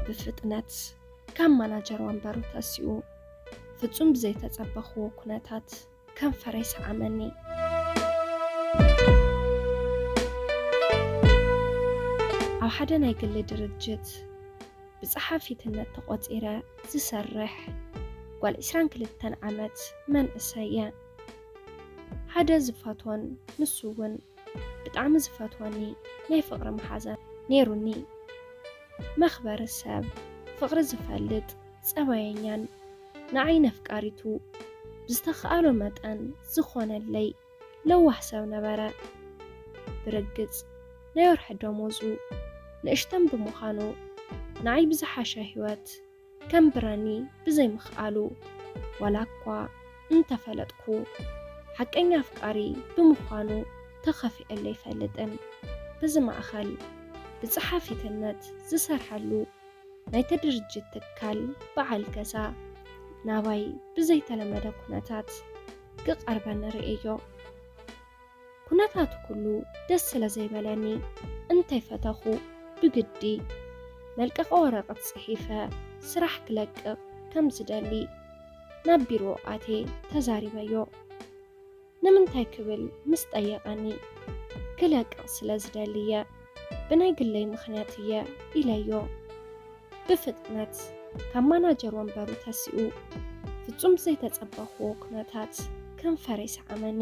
بفتنة كم مناجر وانبرو تسيو ፍጹም ዘይተጸበኽዎ ኩነታት ከም ፈረስ ዓመኒ ኣብ ሓደ ናይ ግሊ ድርጅት ብጸሓፊትነት ተቆጺረ ዝሰርሕ ጓል 22 ዓመት መንእሰየ ሓደ ዝፈትዎን ንሱ እውን ብጣዕሚ ዝፈትወኒ ናይ ፍቕሪ መሓዘን ነይሩኒ መኽበሪ ሰብ ፍቕሪ ዝፈልጥ ጸባየኛን ንዓይነ ፍቃሪቱ ብዝተኸኣሎ መጠን ዝኾነለይ ለዋህ ሰብ ነበረ ብርግጽ ናይ ወርሒ ደሞዙ ንእሽተን ብምዃኑ ንዓይ ብዝሓሸ ህይወት ከም ብረኒ ብዘይ ምኽኣሉ ዋላ እኳ እንተፈለጥኩ ሓቀኛ ፍቃሪ ብምዃኑ ተኸፊአለ ይፈልጥን በዚ ማእኸል ብጸሓፊትነት ዝሰርሐሉ ናይቲ ድርጅት ትካል በዓል ገዛ ናባይ ብዘይተለመደ ኩነታት ክቐርበን ርአዮ ኩነታቱ ኩሉ ደስ ስለዘይበለኒ እንታይ ፈተኹ ብግዲ መልቀቕ ወረቐት ጽሒፈ ስራሕ ክለቅቕ ከም ዝደሊ ናብ ቢሮ ኣቴ ተዛሪበዮ ንምንታይ ክብል ምስ ጠየቐኒ ክለቅቕ ስለ ዝደልየ ብናይ ግለይ ምኽንያት እየ ኢለዮ ብፍጥነት ካብ ማናጀር ወንበሩ ተሲኡ ፍጹም ዘይተጸበኽዎ ኩነታት ከም ፈረስ ዓመኒ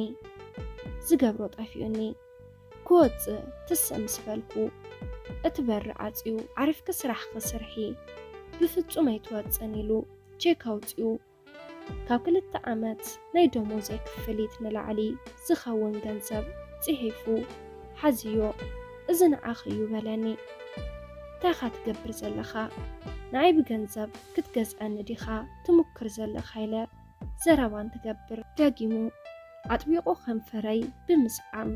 ዝገብሮ ጠፊኡኒ ክወፅእ ትስእ ምስ በልኩ እቲ በሪ ዓፅዩ ዓሪፍኪ ስራሕ ክስርሒ ብፍጹም ኣይትወፅን ኢሉ ቼክ ኣውፅኡ ካብ 2 ዓመት ናይ ደሞዘይ ክፍሊት ንላዕሊ ዝኸውን ገንዘብ ጽሒፉ ሓዝዮ እዚ ንዓኽ እዩ በለኒ ታኻ ትገብር ዘለኻ ንዓይ ብገንዘብ ክትገዝአኒ ዲኻ ትሙክር ዘለኻ ኢለ ዘረባን ትገብር ደጊሙ ኣጥቢቑ ከንፈረይ ብምስዓም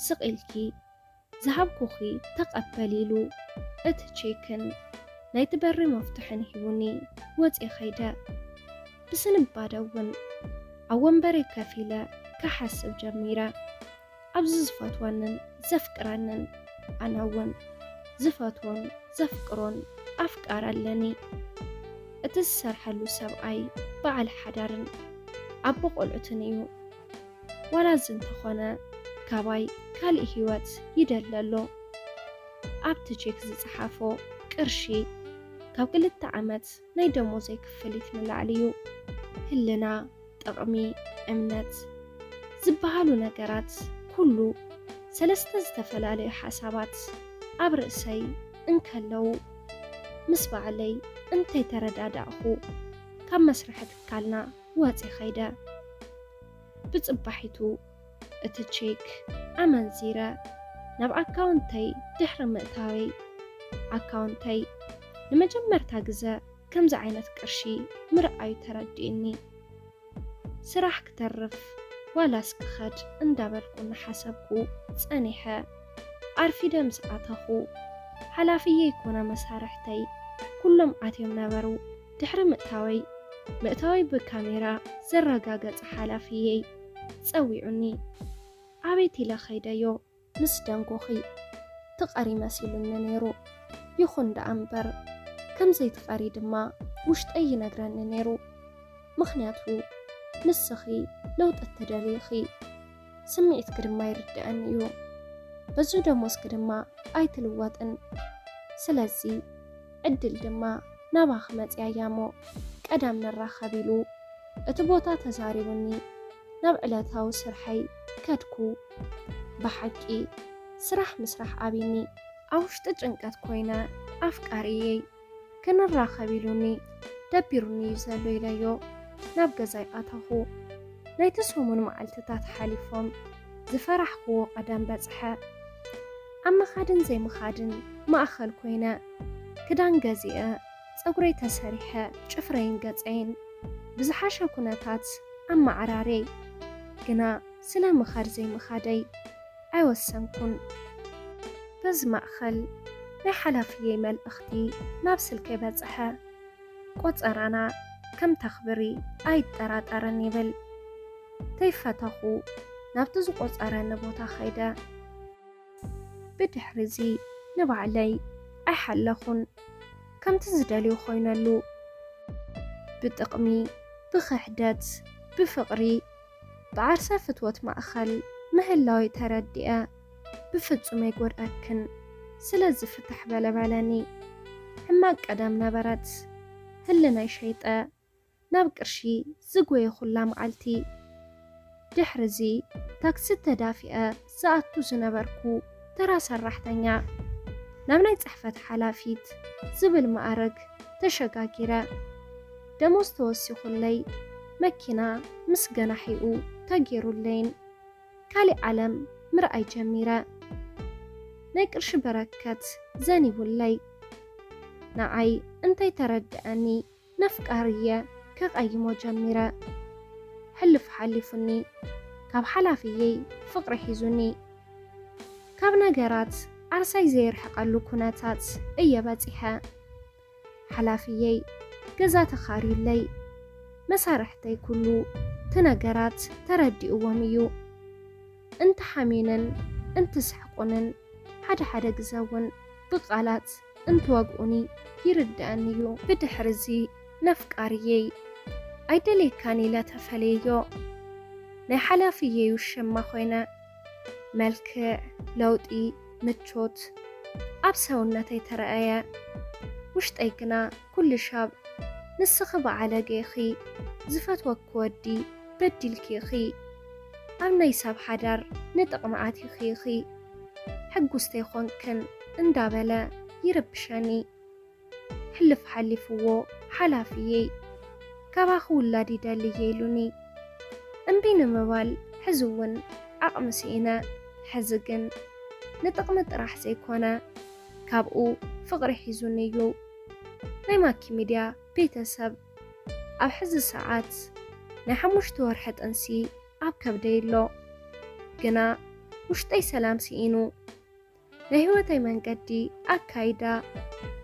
ስቕኢልኪ ዝሃብኩኺ ተቐበል ኢሉ እቲ ቼክን ናይቲ በሪ መፍትሕን ሂቡኒ ወፂእ ኸይደ ብስንባደ እውን ኣብ ወንበረይ ከፍ ኢለ ክሓስብ ጀሚረ ኣብዚ ዝፈትወንን ዘፍቅረንን ኣነ እውን ዝፈትዎን ዘፍቅሮን ኣፍቃር ኣለኒ እቲ ዝሰርሐሉ ሰብኣይ በዓል ሓዳርን ኣቦ ቆልዑትን እዩ ዋላ እዚ እንተኾነ ካባይ ካልእ ህይወት ይደለሎ ኣብቲ ቼክ ዝጸሓፎ ቅርሺ ካብ 2 ዓመት ናይ ደሞዘይ ክፍሊት ንላዕሊ እዩ ህልና ጥቕሚ እምነት ዝበሃሉ ነገራት ኩሉ ሰለስተ ዝተፈላለዩ ሓሳባት ኣብ ርእሰይ እንከለው ምስ ባዕለይ እንታይ ተረዳዳእኹ ካብ መስርሕ ትካልና ወፂእ ኸይደ ብጽባሒቱ እቲ ቼክ ኣመንዚረ ናብ ኣካውንተይ ድሕሪ ምእታወይ ኣካውንተይ ንመጀመርታ ግዜ ከምዚ ዓይነት ቅርሺ ምርኣዩ ተረዲእኒ ስራሕ ክተርፍ ዋላስ ክኸድ እንዳበልኩ ንሓሰብኩ ጸኒሐ ኣርፊደ ምስ ኣተኹ ሓላፍየ ይኮነ መሳርሕተይ ኩሎም ኣትዮም ነበሩ ድሕሪ ምእታወይ ብካሜራ ዘረጋገጸ ሓላፍየይ ጸዊዑኒ ኣቤት ኢለ ኸይደዮ ምስ ደንጎኺ ትቐሪ መሲሉኒ ነይሩ ይኹን ደኣ እምበር ከምዘይትቐሪ ድማ ውሽጠይ ይነግረኒ ነይሩ ምኽንያቱ ንስኺ ለውጥ እትደልይኺ ስምዒትኪ ድማ ይርድአኒ እዩ በዙ ደሞዝኪ ድማ ኣይትልወጥን ስለዚ ዕድል ድማ ናባኺ መፅያ እያሞ ቀዳም ንራኸብ ኢሉ እቲ ቦታ ተዛሪቡኒ ናብ ዕለታዊ ስርሐይ ከድኩ ብሓቂ ስራሕ ምስራሕ ኣቢኒ ኣብ ውሽጢ ጭንቀት ኮይነ ኣፍቃሪየይ ክንራኸብ ኢሉኒ ደቢሩኒ እዩ ዘሎ ኢለዮ ናብ ገዛይ ኣተኹ ናይቲ ሰሙን መዓልትታት ሓሊፎም ዝፈራሕክዎ ቀደም በጽሐ ኣብ ምኻድን ዘይምኻድን ማእኸል ኮይነ ክዳን ገዚአ ፀጉረይ ተሰሪሐ ጭፍረይን ገፀይን ብዝሓሸ ኩነታት ኣማዕራረይ ግና ስለ ምኻድ ዘይምኻደይ ኣይወሰንኩን በዚ ማእኸል ናይ ሓላፍየይ መልእኽቲ ናብ ስልከይ በጽሐ ቆፀራና ከም ተኽብሪ ኣይጠራጠረን ይብል ተይፈተኹ ናብቲ ዝቆፀረኒ ቦታ ኸይደ ብድሕሪዚ ንባዕለይ ኣይሓለኹን كم تزدليو خوينلو بتقمي بخحدت بفقري بعرسة فتوت مأخل مهلاوي تردئة بفتصم يقول أكن سلز فتح بلبلاني حماق قدام نبرت هلنا شيطة نابقرشي زقوي خلا معلتي دحرزي تاكسي تدافئة ساعتو زنبركو ترى سرحتنيا نامناي صحفت حلافيت زبل مأرق تشقاقيرة دموز توسيخو اللي مكينا مسقنا حيقو تاقيرو اللين كالي علم مرأي جميرة نايقرش بركات زانيبو اللي نعي انتي تردأني نفقارية كغايمو جميرة حلف حلفني كاب حلافيي فقر حيزوني كاب نقرات عرساي زير حقالو كوناتات ايا باتيحا حلافيي قزات خاري اللي مسارحتي كلو تنقرات تردي اواميو انت حمينن انت سحقونن حدا قزاون بقالات انت واقوني يردأنيو بدحرزي نفقاريي ايدلي كاني لا تفليو ناي حلافيي وشما خوينا ملكع لوطي متشوت ابساونتي ترأيا وشتايقنا كل شاب نسخب على جيخي زفت وكودي بدل كيخي أمنا يساب حدر نتقمعاتي خيخي حقو استيخون كن اندابلا يربشاني حلف حلفوو حلافيي كاباخو اللادي دالي يلوني انبين موال حزون عقمسينا حزقن نتقمت راح زيكونا كابقو فقر حيزونيو نايماكي ميديا بيتسب أو حز ساعات نحموش تورحت أنسي أب كبديلو قنا وشتاي سلام سيينو نهيوتاي من قدي أكايدا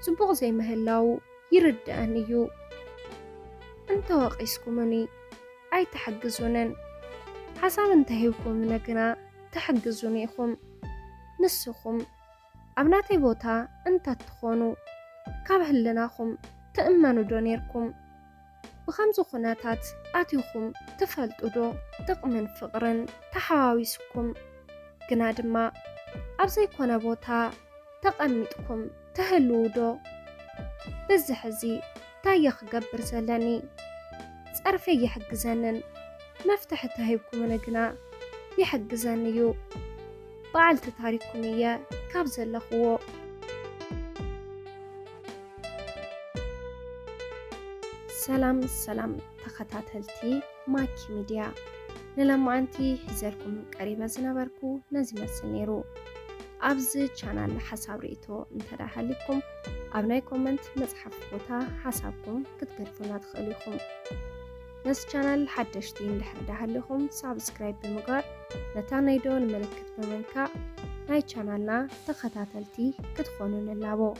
زبوغ زي مهلاو يرد أنيو انت واقيسكمني أي تحقزونن حساب انتهيوكم من قنا تحقزونيكم نسخم أبناتي بوتا انت تخونو كابهلناكم تأمنوا دونيركم بخمس خناتات آتيكم تفلتوا دو تقمن فقرن تحاويسكم قنادما أبزي كونا بوتا تقميتكم تهلو دو بزحزي تايخ قبر زلاني تعرفي يحق زنن مفتح تهيبكم من قنا يحق زنيو بعلت تاريكم إياه كابز اللخوو سلام تخطاتلتي ماكي ميديا نلما أنتي حزركم قريبا زنبركو نزي مسنيرو أبز چانال حساب ريتو انتداها لكم أبناي كومنت مصحف بوتا حسابكم كتقرفونا تخليكم نس چانال حدشتين لحردها لكم سابسكرايب بمقار نتانيدو الملكت بمنكا ناي چانالنا تخطاتلتي كتخونون اللابو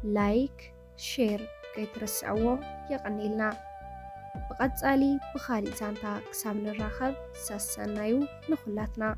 لايك شير كيترسعوه يقنيلنا بقد سالي بخالي زانتا كساب نراخب ساسانايو نخلاتنا